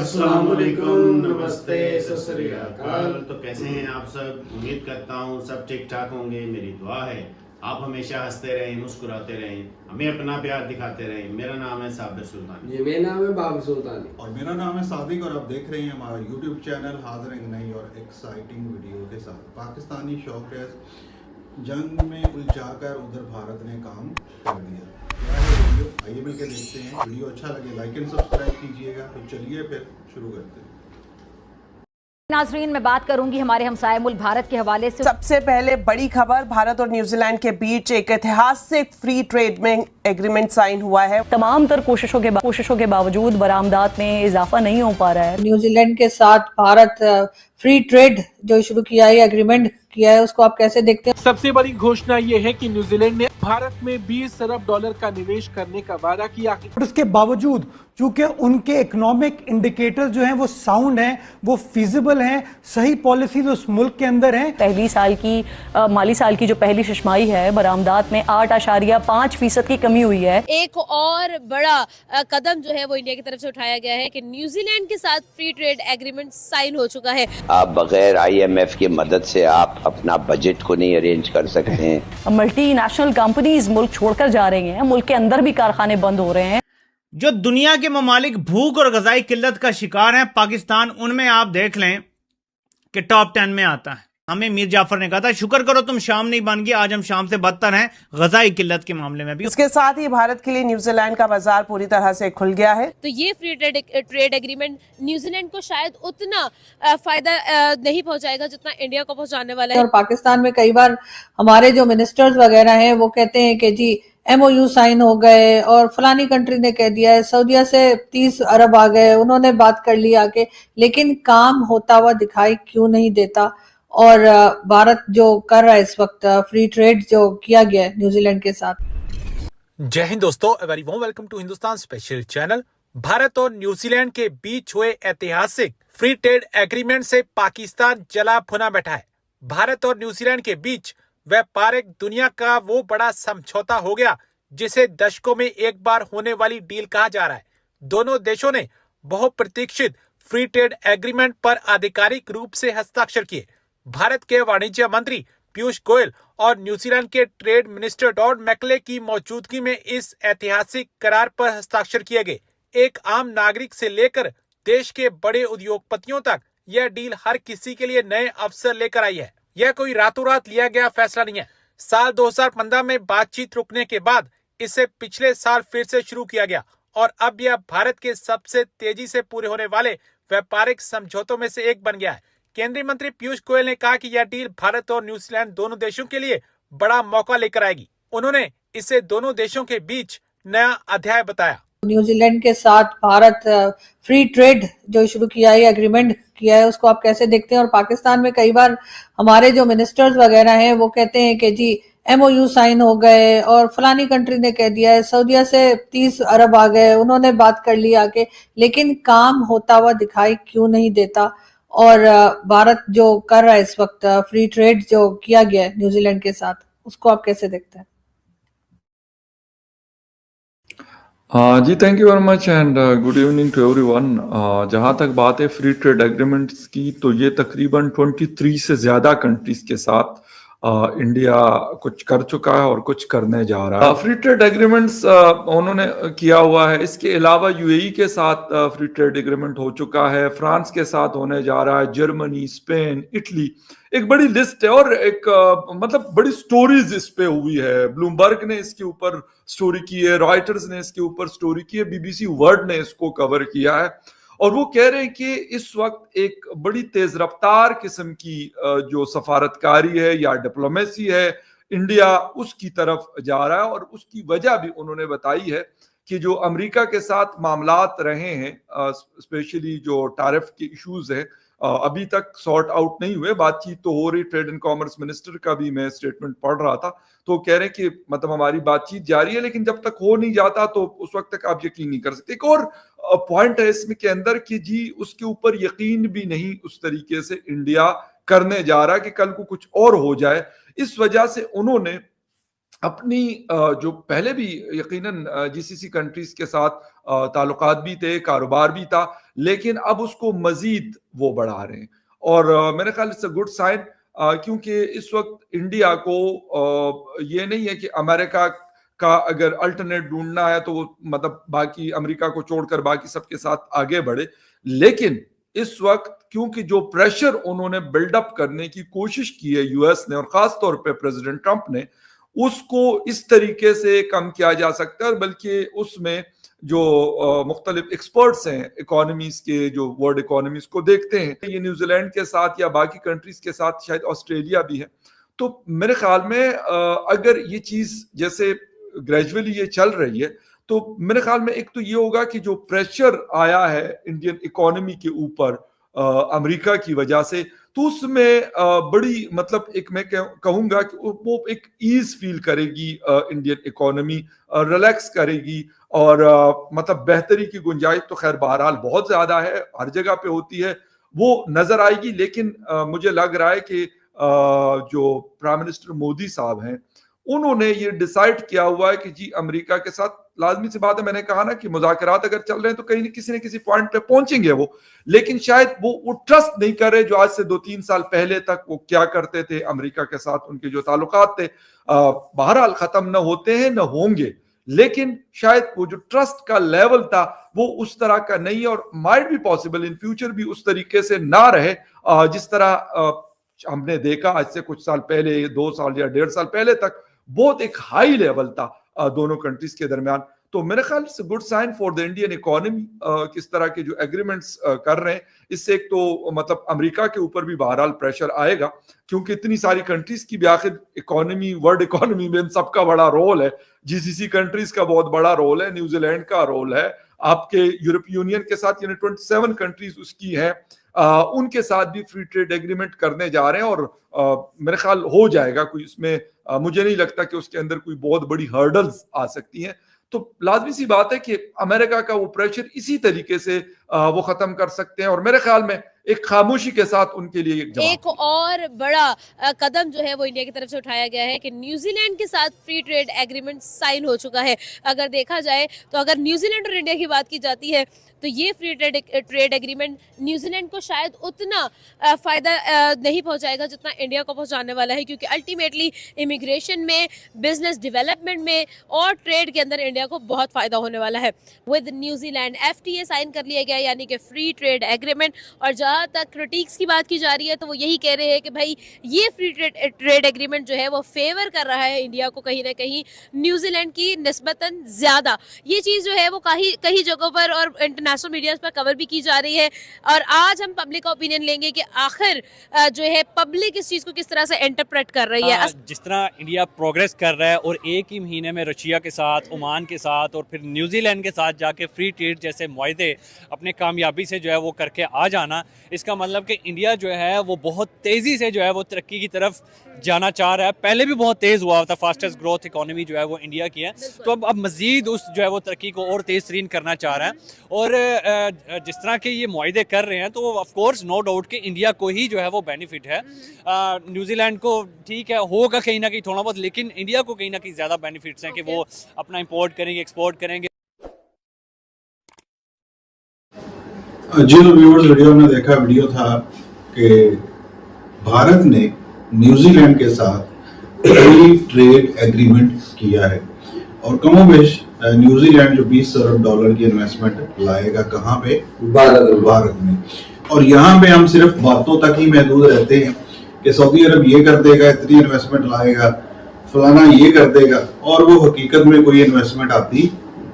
अस्सलाम वालेकुम, नमस्ते, सत श्री अकाल। तो कैसे हैं आप सब? उम्मीद करता हूँ सब ठीक ठाक होंगे। मेरी दुआ है आप हमेशा हंसते रहें, मुस्कुराते रहें, हमें अपना प्यार दिखाते रहें। मेरा नाम है साबिर सुल्तानी। जी, मेरा नाम है बाबर सुल्तानी और मेरा नाम है सादिक और आप देख रहे हैं हमारा यूट्यूब चैनल हाजिर एक नई और एक्साइटिंग वीडियो के साथ। पाकिस्तानी शौकरेज जंग में उलझाकर उधर भारत ने काम कर दिया। क्या है वीडियो, आइए मिलकर देखते हैं। वीडियो अच्छा लगे लाइक एंड सब्सक्राइब कीजिएगा। तो चलिए फिर शुरू करते हैं। नाजरीन, मैं बात करूंगी हमारे हमसाये मुल्क भारत के हवाले से। सबसे पहले बड़ी खबर, भारत और न्यूजीलैंड के बीच एक ऐतिहासिक फ्री ट्रेड में एग्रीमेंट साइन हुआ है। तमाम तर कोशिशों के बावजूद बरामदात में इजाफा नहीं हो पा रहा है। न्यूजीलैंड के साथ भारत फ्री ट्रेड जो शुरू किया है, एग्रीमेंट किया है, उसको आप कैसे देखते हैं? सबसे बड़ी घोषणा ये है कि न्यूजीलैंड ने भारत में 20 अरब डॉलर का निवेश करने का वादा किया है। और उसके बावजूद चूंकि उनके इकोनॉमिक इंडिकेटर जो हैं वो साउंड हैं, वो फिजिबल हैं, सही पॉलिसीज उस मुल्क के अंदर हैं। पहली साल की माली साल की जो पहली शशमाई है, बरामदात में 8.5% की कमी हुई है। एक और बड़ा कदम जो है वो इंडिया की तरफ से उठाया गया है कि न्यूजीलैंड के साथ फ्री ट्रेड एग्रीमेंट साइन हो चुका है। आप बगैर IMF की मदद से आप अपना बजट को नहीं अरेंज कर सकते हैं। मल्टी नेशनल कंपनीज मुल्क छोड़कर जा रही हैं, मुल्क के अंदर भी कारखाने बंद हो रहे हैं। जो दुनिया के ममालिक भूख और ग़िज़ाई किल्लत का शिकार हैं, पाकिस्तान उनमें आप देख लें कि टॉप 10 में आता है। हमें मीर जाफर ने कहा था शुक्र करो तुम शाम नहीं बन गए, आज हम शाम से बदतर हैं ग़िज़ाई किल्लत के मामले में भी। इसके साथ ही भारत के लिए न्यूजीलैंड का बाजार पूरी तरह से खुल गया है। तो ये फ्री ट्रेड एग्रीमेंट न्यूजीलैंड को शायद उतना फायदा नहीं पहुंचाएगा जितना इंडिया को पहुंचाने वाला है। और पाकिस्तान में कई बार हमारे जो मिनिस्टर्स वगैरह हैं वो कहते हैं कि जी MOU साइन हो गए और फलानी कंट्री ने कह दिया है, सऊदीया से 30 अरब आ गए, उन्होंने बात कर ली आके, लेकिन काम होता हुआ दिखाई क्यों नहीं देता? और भारत जो कर रहा है इस वक्त फ्री ट्रेड जो किया गया है न्यूजीलैंड के साथ। जय हिंद दोस्तों, very warm welcome to Hindustan special channel. Bharat और न्यूजीलैंड के बीच हुए ऐतिहासिक फ्री ट्रेड एग्रीमेंट से पाकिस्तान जला भुना बैठा है। भारत और न्यूजीलैंड के बीच व्यापारिक दुनिया का वो बड़ा समझौता हो गया जिसे दशकों में एक बार होने वाली डील कहा जा रहा है। दोनों देशों ने बहुप्रतीक्षित फ्री ट्रेड एग्रीमेंट पर आधिकारिक रूप से हस्ताक्षर किए। भारत के वाणिज्य मंत्री पीयूष गोयल और न्यूजीलैंड के ट्रेड मिनिस्टर टॉड मैकले की मौजूदगी में इस ऐतिहासिक करार पर हस्ताक्षर किए गए। एक आम नागरिक से लेकर देश के बड़े उद्योगपतियों तक यह डील हर किसी के लिए नए अवसर लेकर आई है। यह कोई रातों रात लिया गया फैसला नहीं है। साल 2015 में बातचीत रुकने के बाद इसे पिछले साल फिर से शुरू किया गया और अब यह भारत के सबसे तेजी से पूरे होने वाले व्यापारिक समझौतों में से एक बन गया है। केंद्रीय मंत्री पीयूष गोयल ने कहा कि यह डील भारत और न्यूजीलैंड दोनों देशों के लिए बड़ा मौका लेकर आएगी। उन्होंने इसे दोनों देशों के बीच नया अध्याय बताया। न्यूजीलैंड के साथ भारत फ्री ट्रेड जो शुरू किया है, एग्रीमेंट किया है, उसको आप कैसे देखते हैं? और पाकिस्तान में कई बार हमारे जो मिनिस्टर्स वगैरह हैं वो कहते हैं कि जी MOU साइन हो गए और फलानी कंट्री ने कह दिया है, सऊदीया से 30 अरब आ गए, उन्होंने बात कर ली आके, लेकिन काम होता हुआ दिखाई क्यों नहीं देता? और भारत जो कर रहा है इस वक्त फ्री ट्रेड जो किया गया है न्यूजीलैंड के साथ, उसको आप कैसे देखते हैं? जी thank you very much and good evening to everyone. जहाँ तक बात है फ्री ट्रेड एग्रीमेंट्स की, तो ये तकरीबन 23 से ज़्यादा कंट्रीज के साथ इंडिया कुछ कर चुका है और कुछ करने जा रहा है। फ्री ट्रेड एग्रीमेंट्स उन्होंने किया हुआ है। इसके अलावा UAE के साथ फ्री ट्रेड एग्रीमेंट हो चुका है, फ्रांस के साथ होने जा रहा है, जर्मनी, स्पेन, इटली, एक बड़ी लिस्ट है और एक मतलब बड़ी स्टोरीज इस पे हुई है। ब्लूमबर्ग ने इसके ऊपर स्टोरी की है, रॉयटर्स ने इसके ऊपर स्टोरी की है, BBC वर्ल्ड ने इसको कवर किया है और वो कह रहे हैं कि इस वक्त एक बड़ी तेज रफ्तार किस्म की जो सफारतकारी है या डिप्लोमेसी है, इंडिया उसकी तरफ जा रहा है। और उसकी वजह भी उन्होंने बताई है कि जो अमेरिका के साथ मामलात रहे हैं, स्पेशली जो टैरिफ के इश्यूज है, अभी तक सॉर्ट आउट नहीं हुए। बातचीत तो हो रही, ट्रेड एंड कॉमर्स मिनिस्टर का भी मैं स्टेटमेंट पढ़ रहा था, तो कह रहे हैं कि मतलब हमारी बातचीत जारी है, लेकिन जब तक हो नहीं जाता तो उस वक्त तक आप यकीन नहीं कर सकते। एक और पॉइंट है इसमें के अंदर कि जी उसके ऊपर यकीन भी नहीं उस तरीके से इंडिया करने जा रहा कि कल को कुछ और हो जाए। इस वजह से उन्होंने اپنی جو پہلے بھی یقیناً GCC کنٹریز کے ساتھ تعلقات بھی تھے, کاروبار بھی تھا, لیکن اب اس کو مزید وہ بڑھا رہے ہیں. اور میرے خیال سے گڈ سائن, کیونکہ اس وقت انڈیا کو یہ نہیں ہے کہ امریکہ کا اگر الٹرنیٹ ڈھونڈنا ہے تو وہ مطلب باقی امریکہ کو چھوڑ کر باقی سب کے ساتھ آگے بڑھے, لیکن اس وقت کیونکہ جو پریشر انہوں نے بلڈ اپ کرنے کی کوشش کی ہے US نے, اور خاص طور پہ پریزیڈنٹ ٹرمپ نے, اس کو اس طریقے سے کم کیا جا سکتا ہے. اور بلکہ اس میں جو مختلف ایکسپرٹس ہیں اکانومیز کے, جو ورلڈ اکانومیز کو دیکھتے ہیں, یہ نیوزی لینڈ کے ساتھ یا باقی کنٹریز کے ساتھ, شاید آسٹریلیا بھی ہے, تو میرے خیال میں اگر یہ چیز جیسے گریجولی یہ چل رہی ہے تو میرے خیال میں ایک تو یہ ہوگا کہ جو پریشر آیا ہے انڈین اکانومی کے اوپر امریکہ کی وجہ سے, تو اس میں بڑی مطلب ایک میں کہوں گا کہ وہ ایک ایز فیل کرے گی انڈین اکانومی, ریلیکس کرے گی, اور مطلب بہتری کی گنجائش تو خیر بہرحال بہت زیادہ ہے, ہر جگہ پہ ہوتی ہے, وہ نظر آئے گی. لیکن مجھے لگ رہا ہے کہ جو پرائم منسٹر مودی صاحب ہیں انہوں نے یہ ڈیسائیڈ کیا ہوا ہے کہ جی امریکہ کے ساتھ لازمی سی بات ہے, میں نے کہا نا کہ مذاکرات اگر چل رہے ہیں تو کہیں نہ کسی پوائنٹ پہ پہنچیں گے وہ, لیکن شاید وہ ٹرسٹ نہیں کر رہے جو آج سے 2-3 سال پہلے تک وہ کیا کرتے تھے امریکہ کے ساتھ. ان کے جو تعلقات تھے بہرحال ختم نہ ہوتے ہیں نہ ہوں گے, لیکن شاید وہ جو ٹرسٹ کا لیول تھا وہ اس طرح کا نہیں, اور مائٹ بھی پاسبل ان فیوچر بھی اس طریقے سے نہ رہے جس طرح ہم نے دیکھا آج سے کچھ سال پہلے, 2 سال یا 1.5 سال پہلے تک بہت ایک ہائی لیول تھا دونوں کنٹریز کے درمیان. تو میرے خیال سے good sign for the Indian economy, کس طرح کے جو ایگریمنٹس کر رہے ہیں, اس سے ایک تو مطلب امریکہ کے اوپر بھی بہرحال پریشر آئے گا, کیونکہ اتنی ساری کنٹریز کی بھی آخر اکانومی, ورلڈ اکانومی میں ان سب کا بڑا رول ہے. GCC کنٹریز کا بہت بڑا رول ہے, نیوزی لینڈ کا رول ہے, آپ کے یورپی یونین کے ساتھ یعنی 27 کنٹریز اس کی ہیں, ان کے ساتھ بھی فری ٹریڈ ایگریمنٹ کرنے جا رہے ہیں, اور میرے خیال ہو جائے گا کوئی, اس میں مجھے نہیں لگتا کہ اس کے اندر کوئی بہت بڑی ہرڈلز آ سکتی ہیں. تو لازمی سی بات ہے کہ امریکہ کا وہ پریشر اسی طریقے سے وہ ختم کر سکتے ہیں, اور میرے خیال میں ایک خاموشی کے ساتھ ان کے لیے ایک اور بڑا قدم جو ہے وہ انڈیا کی طرف سے اٹھایا گیا ہے کہ نیوزی لینڈ کے ساتھ فری ٹریڈ ایگریمنٹ سائن ہو چکا ہے. اگر دیکھا جائے تو اگر نیوزی لینڈ اور انڈیا کی بات کی جاتی ہے تو یہ free trade agreement New Zealand کو شاید اتنا فائدہ نہیں پہنچائے گا جتنا انڈیا کو پہنچانے والا ہے, کیونکہ الٹیمیٹلی امیگریشن میں, بزنس ڈیولپمنٹ میں اور ٹریڈ کے اندر انڈیا کو بہت فائدہ ہونے والا ہے. With New Zealand FTA sign کر لیا گیا, یعنی کہ فری ٹریڈ ایگریمنٹ. اور جہاں تک کرٹیکس کی بات کی جا رہی ہے تو وہ یہی کہہ رہے ہیں کہ بھائی یہ فری ٹریڈ ایگریمنٹ جو ہے وہ فیور کر رہا ہے انڈیا کو کہیں نہ کہیں نیوزی لینڈ کی نسبتاً زیادہ. یہ چیز جو ہے وہ کئی جگہوں پر اور انٹرنیشنل میڈیاز پر کور بھی کی جا رہی ہے, اور آج ہم پبلک کا اوپینین لیں گے کہ آخر جو ہے پبلک اس چیز کو کس طرح سے انٹرپریٹ کر رہی ہے. جس طرح انڈیا پروگریس کر رہا ہے اور ایک ہی مہینے میں رشیا کے ساتھ, عمان کے ساتھ اور پھر نیوزی لینڈ کے ساتھ جا کے فری ٹریڈ جیسے معاہدے اپنے کامیابی سے جو ہے وہ کر کے آ جانا, اس کا مطلب کہ انڈیا جو ہے وہ بہت تیزی سے جو ہے وہ ترقی کی طرف جانا چاہ رہا ہے. پہلے بھی بہت تیز ہوا تھا, فاسٹسٹ گروتھ اکانومی جو ہے وہ انڈیا کی ہے, تو اب مزید اس جو ہے وہ ترقی کو اور تیز ترین کرنا چاہ رہا ہے. اور جس طرح کے یہ معاہدے کر رہے ہیں تو آف کورس نو ڈاؤٹ کہ انڈیا کو ہی جو ہے وہ بینیفٹ ہے. نیوزی لینڈ کو ٹھیک ہے ہوگا کہیں نہ کہیں تھوڑا بہت, لیکن انڈیا کو کہیں نہ کہیں زیادہ بینیفٹس ہیں کہ وہ اپنا امپورٹ کریں گے, ایکسپورٹ کریں گے. جی ویورز, ویڈیو میں دیکھا ویڈیو تھا کہ بھارت نے نیوزی لینڈ کے ساتھ فری ٹریڈ ایگریمنٹ کیا ہے, اور کم و بیش نیوزی لینڈ جو $20 ارب کی انویسٹمنٹ لائے گا کہاں پہ, بھارت میں. اور یہاں پہ ہم صرف باتوں تک ہی محدود رہتے ہیں کہ سعودی عرب یہ کر دے گا, اتنی انویسٹمنٹ لائے گا, فلانا یہ کر دے گا, اور وہ حقیقت میں کوئی انویسٹمنٹ آتی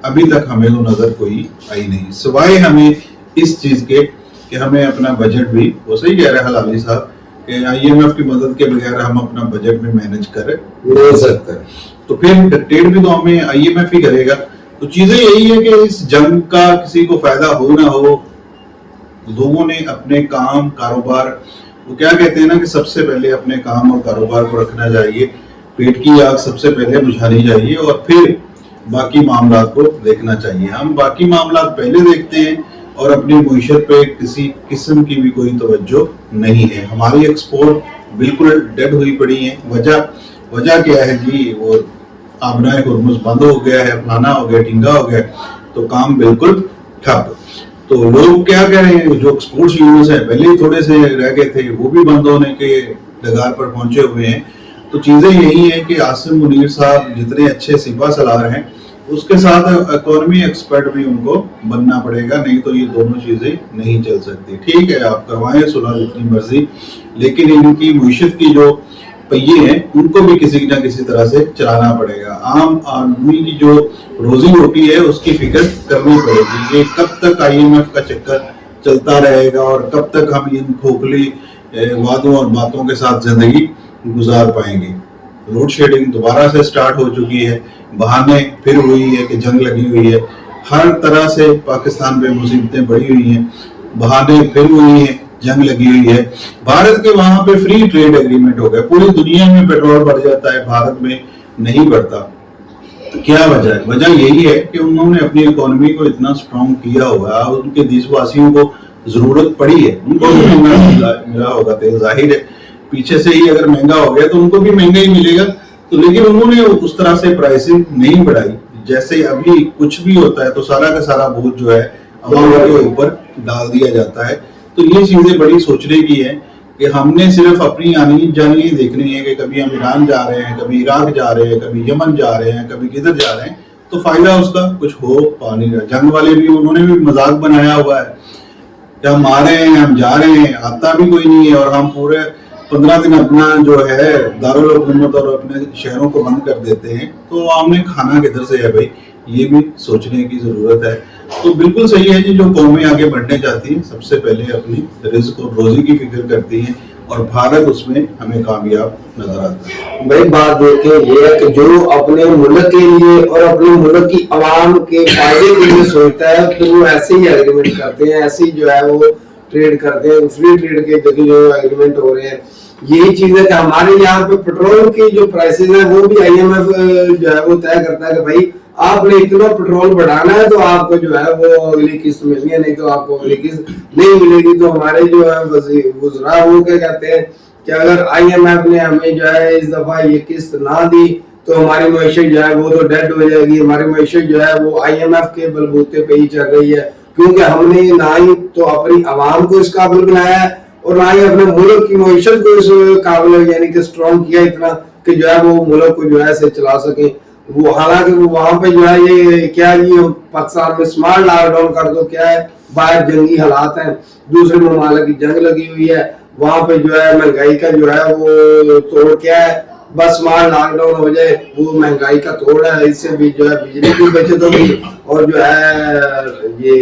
ابھی تک ہمیں تو نظر کوئی آئی نہیں, سوائے ہمیں اس چیز کے کہ ہمیں اپنا بجٹ بھی, وہ صحیح کہہ رہے حلالی صاحب کہ IMF کی مدد کے بغیر ہم اپنا بجٹ بھی مینج کر نہیں سکتے, تو پھر ڈکٹیٹ بھی تو ہمیں IMF ہی کرے گا. تو چیزیں یہی ہے کہ اس جنگ کا کسی کو فائدہ ہو نہ ہو, لوگوں نے اپنے کام کاروبار, وہ کیا کہتے ہیں نا کہ سب سے پہلے اپنے کام اور کاروبار کو رکھنا چاہیے, پیٹ کی آگ سب سے پہلے بجھانی چاہیے, اور پھر باقی معاملات کو دیکھنا چاہیے. ہم باقی معاملات پہلے دیکھتے ہیں اور اپنی معیشت پہ کسی قسم کی بھی کوئی توجہ نہیں ہے. ہماری ایکسپورٹ بالکل ڈیڈ ہوئی پڑی ہیں. وجہ کیا ہے جی, وہ आबराए हुर्मुज़ बंद हो गया है, फलाना हो गया, ढींगा हो गया, तो काम बिल्कुल ठप। तो लोग क्या कह रहे हैं, जो स्पोर्ट्स यूनिट्स है पहले ही थोड़े से रह गए थे, वो भी बंद होने के डगार पर पहुंचे हुए हैं। तो चीजें यही है कि आसिम मुनीर साहब जितने अच्छे सिपा सलार हैं, उसके साथ इकोनॉमी एक्सपर्ट भी उनको बनना पड़ेगा, नहीं तो ये दोनों चीजें नहीं चल सकती। ठीक है, आप करवाएं सुलह जितनी मर्जी, लेकिन इनकी मुईशत की जो पहिए हैं उनको भी किसी न किसी तरह से चलाना पड़ेगा। आम आदमी की जो रोजी रोटी है उसकी फिक्र करनी पड़ेगी। ये कब तक IMF का चक्कर चलता रहेगा और कब तक हम इन खोखली वादों और बातों के साथ जिंदगी गुजार पाएंगे। लोड शेडिंग दोबारा से स्टार्ट हो चुकी है, बहाने फिर हुई है कि जंग लगी हुई है, हर तरह से पाकिस्तान पे मुसीबतें बढ़ी हुई हैं, बहाने फिर हुई हैं, जंग लगी हुई है। भारत के वहां पे फ्री ट्रेड एग्रीमेंट हो गया, पूरी दुनिया में पेट्रोल बढ़ जाता है, भारत में नहीं बढ़ता। तो क्या वजह है? वजह यही है कि उन्होंने अपनी इकोनॉमी को इतना स्ट्रॉन्ग किया हुआ, उनके देशवासियों को जरूरत पड़ी है, उनको भी महंगा मिला होगा तेल, जाहिर है पीछे से ही अगर महंगा हो गया तो उनको भी महंगा ही मिलेगा। तो लेकिन उन्होंने उस तरह से प्राइसिंग नहीं बढ़ाई। जैसे अभी कुछ भी होता है तो सारा का सारा बोझ जो है अवाम के ऊपर डाल दिया जाता है। तो ये चीजें बड़ी सोचने की है कि हमने सिर्फ अपनी आनी जानी ही देखनी है कि कभी हम ईरान जा रहे हैं, कभी इराक जा रहे हैं, कभी यमन जा रहे हैं, कभी किधर जा रहे हैं, तो फायदा उसका कुछ हो पा नहीं रहा। जंग वाले भी उन्होंने भी मजाक बनाया हुआ है कि हम आ रहे हैं, हम जा रहे हैं, आता भी कोई नहीं है और हम पूरे 15 दिन अपना जो है दारुल हुकूमत और अपने शहरों को बंद कर देते हैं। तो आमने खाना किधर से है भाई, ये भी सोचने की जरूरत है। तो बिल्कुल सही है जी, जो कौमें आगे बढ़ने चाहती हैं सबसे पहले अपनी रिस्क और रोजी की फिक्र करती हैं और भारत उसमें हमें कामयाब नजर आता है। भाई बात देखें ये है कि जो अपने मुल्क के लिए और अपने मुल्क की आवाम के फायदे के लिए सोचता है तो वो ऐसे ही एग्रीमेंट करते हैं, ऐसे ही जो है वो ट्रेड करते हैं। फ्री ट्रेड के देखिए जो एग्रीमेंट हो रहे हैं, यही चीज है कि हमारे यहाँ पे पेट्रोल की जो प्राइसेस है वो भी IMF जो है वो तय करता है कि भाई आपने इतना पेट्रोल बढ़ाना है तो आपको जो है वो अगली किस्त मिलनी है, नहीं तो आपको अगली किस्त नहीं मिलेगी। तो हमारे जो है वज़रा वो क्या कहते हैं कि अगर IMF ने हमें जो है इस दफा ये किस्त ना दी तो हमारी मईशत जो है वो तो डेड हो जाएगी। हमारी मईशत जो है वो IMF के बलबूते पे ही चल रही है, क्योंकि हमने ना ही तो अपनी आवाम को इस काबिल बनाया है और ना ही अपने मुल्क की मईशत को इस काबिल यानी कि स्ट्रॉन्ग किया इतना कि जो है वो मुल्क को जो है से चला सके। वो हालांकि वो वहां पे जो है ये क्या ये पाकिस्तान में स्मार्ट लॉकडाउन कर दो, क्या है बाहर जंगी हालात हैं, दूसरे ममालिक की जंग लगी हुई है, वहां पे जो है महंगाई का जो है वो तोड़ क्या है, बस स्मार्ट लॉकडाउन हो जाए वो महंगाई का तोड़ है, इससे भी जो है बिजली की बचत होगी और जो है ये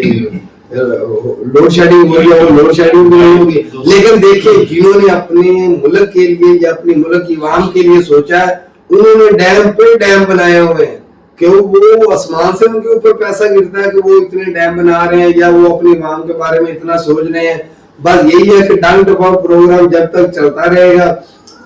लोड शेडिंग हो रही है वो लोड शेडिंग भी नहीं होगी। लेकिन देखिए जिन्होंने अपने मुल्क के लिए या अपने मुल्क की आवाम के लिए सोचा है उन्होंने डैम पे डैम बनाए हुए हैं कि वो आसमान से उनके ऊपर पैसा गिरता है कि वो इतने डैम बना रहे हैं या वो अपनी आवाम के बारे में इतना सोच रहे हैं। बस यही है कि डंग टपाक प्रोग्राम जब तक चलता रहेगा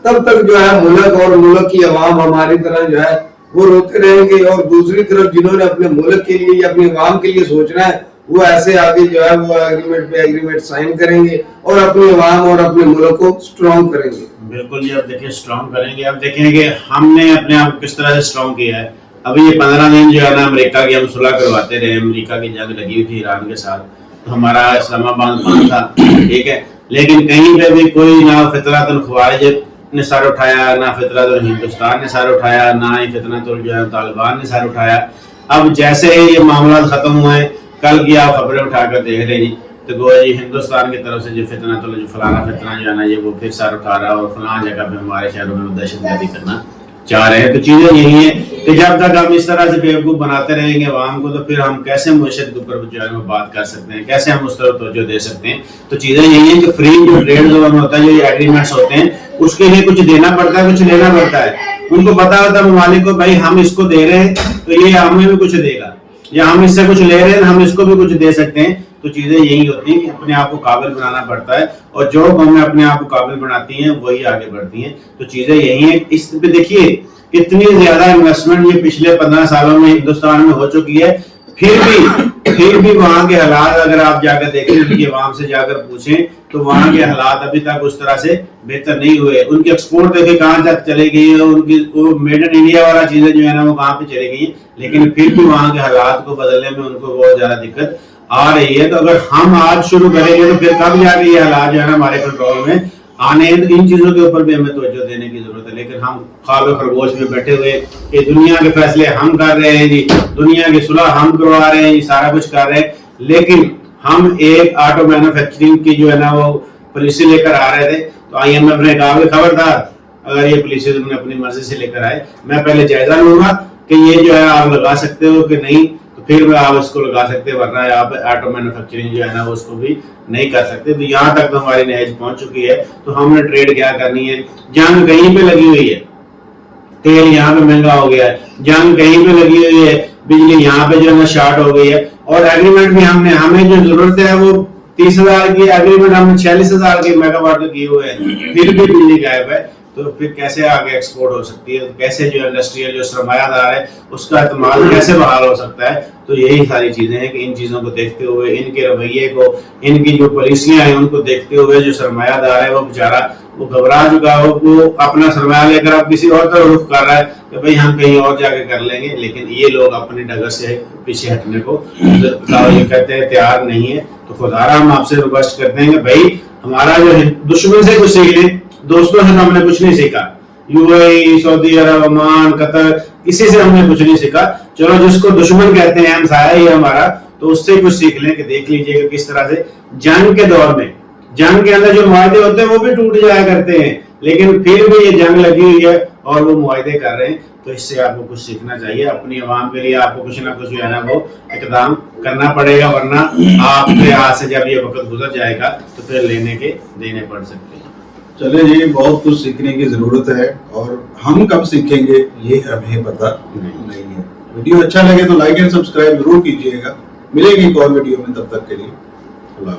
तब तक जो है मुल्क और मुल्क की आवाम हमारी तरह जो है वो रोते रहेंगे। और दूसरी तरफ जिन्होंने अपने मुल्क के लिए या अपनी आवाम के लिए सोचना है वो ऐसे आगे जो है वो एग्रीमेंट पे एग्रीमेंट साइन करेंगे और अपनी आवाम और अपने मुल्क को स्ट्रॉन्ग करेंगे। बिल्कुल जी, अब देखिए स्ट्रॉन्ग करेंगे। अब देखेंगे हमने अपने आप को किस तरह से स्ट्रॉन्ग किया है। अभी ये 15 दिन जो है ना अमेरिका की हम सुलह करवाते रहे, अमेरिका की जंग लगी हुई थी ईरान के साथ, तो हमारा इस्लामाबाद बंद था, ठीक है, लेकिन कहीं पे भी कोई ना फितरतुल ख़वारिज ने सर उठाया, ना फितरतुल हिंदुस्तान ने सर उठाया, ना ही फितरतुल जो है तालिबान ने सर उठाया। अब जैसे ही ये मामला खत्म हुए, कल की आप खबरें उठाकर देख रहे जी, तो गोया जी हिंदुस्तान की तरफ से जो फितना तो जो फलाना फितना जो है ना ये वो फिर सर उठा रहा है और फलाना जगह पे हमारे शहरों में दहशतगर्दी करना चाह रहे हैं। तो चीजें यही है कि जब तक हम इस तरह से बेवकूफ बनाते रहेंगे आवाम को, तो फिर हम कैसे मुआशरत के ऊपर जो है बात कर सकते हैं, कैसे हम उस तरफ तवज्जो दे सकते हैं। तो चीजें यही है कि फ्री जो ट्रेड जोन होता है, जो एग्रीमेंट्स होते हैं, उसके लिए कुछ देना पड़ता है, कुछ लेना पड़ता है। उनको पता होता है ममालिक को भाई हम इसको दे रहे हैं तो ये हमें भी कुछ देगा, या हम इससे कुछ ले रहे हैं हम इसको भी कुछ दे सकते हैं। तो चीजें यही होती हैं कि अपने आप को काबिल बनाना पड़ता है और जो कौमें अपने आप को काबिल बनाती हैं वही आगे बढ़ती हैं। तो चीजें यही हैं। इस पे देखिए कितनी ज्यादा इन्वेस्टमेंट ये पिछले 15 सालों में हिंदुस्तान में हो चुकी है फिर भी वहाँ के हालात अगर आप जाकर देखें, उनकी आवाम से जाकर पूछें, तो वहाँ के हालात अभी तक उस तरह से बेहतर नहीं हुए। उनकी एक्सपोर्ट देखे कहाँ तक चले गई है, उनकी वो मेड इन इंडिया वाला चीजें जो है ना वो कहाँ पे चली गई, लेकिन फिर भी वहाँ के हालात को बदलने में उनको बहुत ज्यादा दिक्कत आ रही है। तो अगर हम आज शुरू करेंगे तो फिर कब जाके ये हालात जो है ना हमारे कंट्रोल में आने हैं। तो इन चीजों के ऊपर भी हमें तवज्जो देने की जरूरत है। लेकिन हम ख्वाब खरगोश में बैठे हुए कि दुनिया के फैसले हम कर रहे हैं जी, दुनिया की सुलह हम करवा रहे हैं जी, सारा कुछ कर रहे हैं, लेकिन हम एक ऑटो मैन्युफैक्चरिंग की जो है ना वो पॉलिसी लेकर आ रहे थे। तो IMF ने कहा कि खबरदार, अगर ये पॉलिसी तुमने अपनी मर्जी से लेकर आए, मैं पहले जायजा लूंगा कि ये जो है आप लगा सकते हो कि नहीं, तो फिर आप इसको लगा सकते हैं, वरना आप ऑटो मैन्युफैक्चरिंग जो है ना उसको भी नहीं कर सकते। तो यहाँ तक तो हमारी नहज पहुंच चुकी है। तो हमने ट्रेड क्या करनी है, जंग कहीं पे लगी हुई है, तेल यहाँ पे महंगा हो गया है, जंग कहीं पे लगी हुई है, बिजली यहाँ पे जो है ना शॉर्ट हो गई है, और एग्रीमेंट भी हमें जो जरूरत है वो 30,000 की एग्रीमेंट हमने 46,000 के मेगावाट के किए हुए हैं, फिर भी बिजली गायब है। तो फिर कैसे आगे एक्सपोर्ट हो सकती है, कैसे जो इंडस्ट्रियल जो सरमायादार है उसका इस्तेमाल कैसे बहाल हो सकता है। तो यही सारी चीजें हैं कि इन चीजों को देखते हुए, इनके रवैये को, इनकी जो पॉलिसियां हैं उनको देखते हुए जो सरमायादार है वो बेचारा वो घबरा चुका है, वो अपना सरमाया लेकर अब किसी और तरफ रुख कर रहा है कि भाई हम कहीं और जाके कर लेंगे। लेकिन ये लोग अपनी डगर से पीछे हटने को ये कहते हैं तैयार नहीं है। तो खुदारा हम आपसे रिक्वेस्ट करते हैं कि भाई हमारा जो दुश्मन से कुछ सीख लें, दोस्तों से तो हमने कुछ नहीं सीखा, UAE, सऊदी अरब, ओमान, कतर, किसी से हमने कुछ नहीं सीखा। चलो जिसको दुश्मन कहते हैं हमसाया ही हमारा, तो उससे कुछ सीख लें कि देख लीजिएगा किस तरह से जंग के दौर में, जंग के अंदर जो मुआहदे होते हैं वो भी टूट जाया करते हैं, लेकिन फिर भी ये जंग लगी हुई है और वो मुआहदे कर रहे हैं। तो इससे आपको कुछ सीखना चाहिए। अपनी आवाम के लिए आपको कुछ ना कुछ जो है ना वो इकदाम करना पड़ेगा, वरना आपके हाथ से जब ये वक्त गुजर जाएगा तो फिर लेने के देने पड़ सकते हैं। चले जी, बहुत कुछ सीखने की जरूरत है, और हम कब सीखेंगे ये हमें पता नहीं है। वीडियो अच्छा लगे तो लाइक एंड सब्सक्राइब जरूर कीजिएगा। मिलेगी एक और वीडियो में, तब तक के लिए अल्लाह।